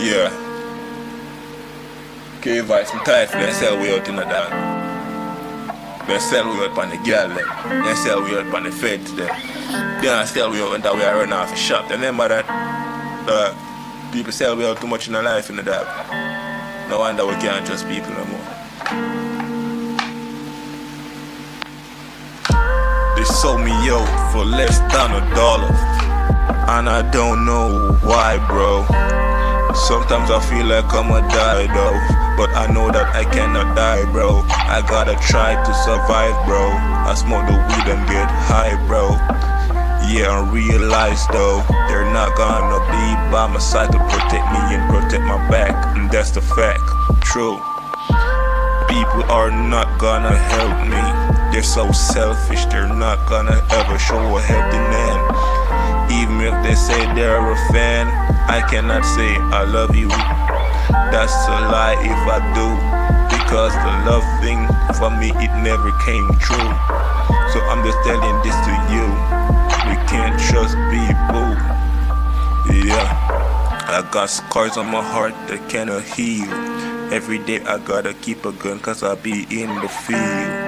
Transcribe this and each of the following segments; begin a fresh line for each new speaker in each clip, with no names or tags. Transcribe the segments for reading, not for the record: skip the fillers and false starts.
Yeah. Greenface, I'm tired for them sell we out in the dog. They sell we out on the girl them. They sell we out on the feds them. They don't sell we out when we are running off the shop. They remember that people sell we out too much in their life in the dog. No wonder we can't trust people no more. They sold me out for less than $1. And I don't know why, bro. Sometimes I feel like I'ma die though, but I know that I cannot die, bro. I gotta try to survive, bro. I smoke the weed and get high, bro. Yeah, I realize though, they're not gonna be by my side to protect me and protect my back, and that's the fact, true. People are not gonna help me. They're so selfish, they're not gonna ever show a helping hand. Even if they say they're a fan, I cannot say I love you. That's a lie if I do, because the love thing for me, it never came true. So I'm just telling this to you, we can't trust people. Yeah, I got scars on my heart that cannot heal. Every day I gotta keep a gun cause I be in the field.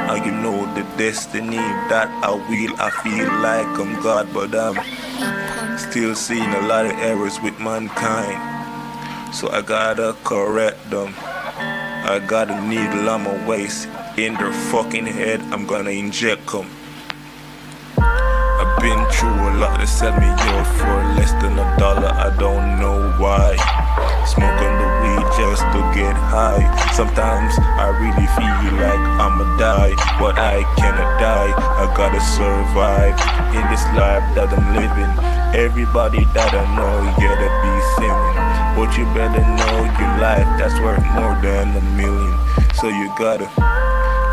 And you know the destiny that I feel like I'm God, but I'm still seeing a lot of errors with mankind. So I gotta correct them. I got a needle on my waist, in their fucking head, I'm gonna inject them. I've been through a lot, they sell me out for less than $1, I don't know why. Smoking the weed just to get high. Sometimes I really feel like I'ma die, but I cannot die. I gotta survive in this life that I'm living. Everybody that I know gotta be singing, but you better know your life that's worth more than $1 million. So you gotta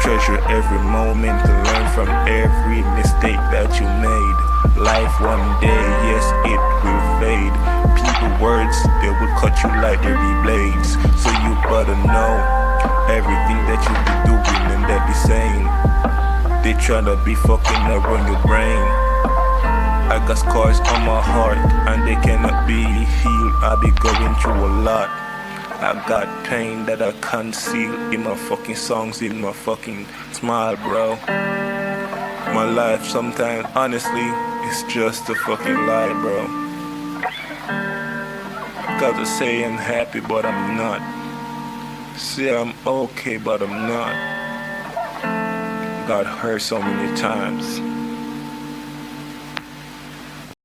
treasure every moment to learn from every mistake that you made. Life one day, yes, it will fade. People words, they will cut you like they be blades. So you better know everything that you be doing and they be saying. They tryna be fucking around your brain. I got scars on my heart and they cannot be healed. I be going through a lot. I got pain that I can't conceal in my fucking songs, in my fucking smile, bro. My life sometimes, honestly, it's just a fucking lie, bro. Gotta say I'm happy, but I'm not. Say I'm okay, but I'm not. Got hurt so many times.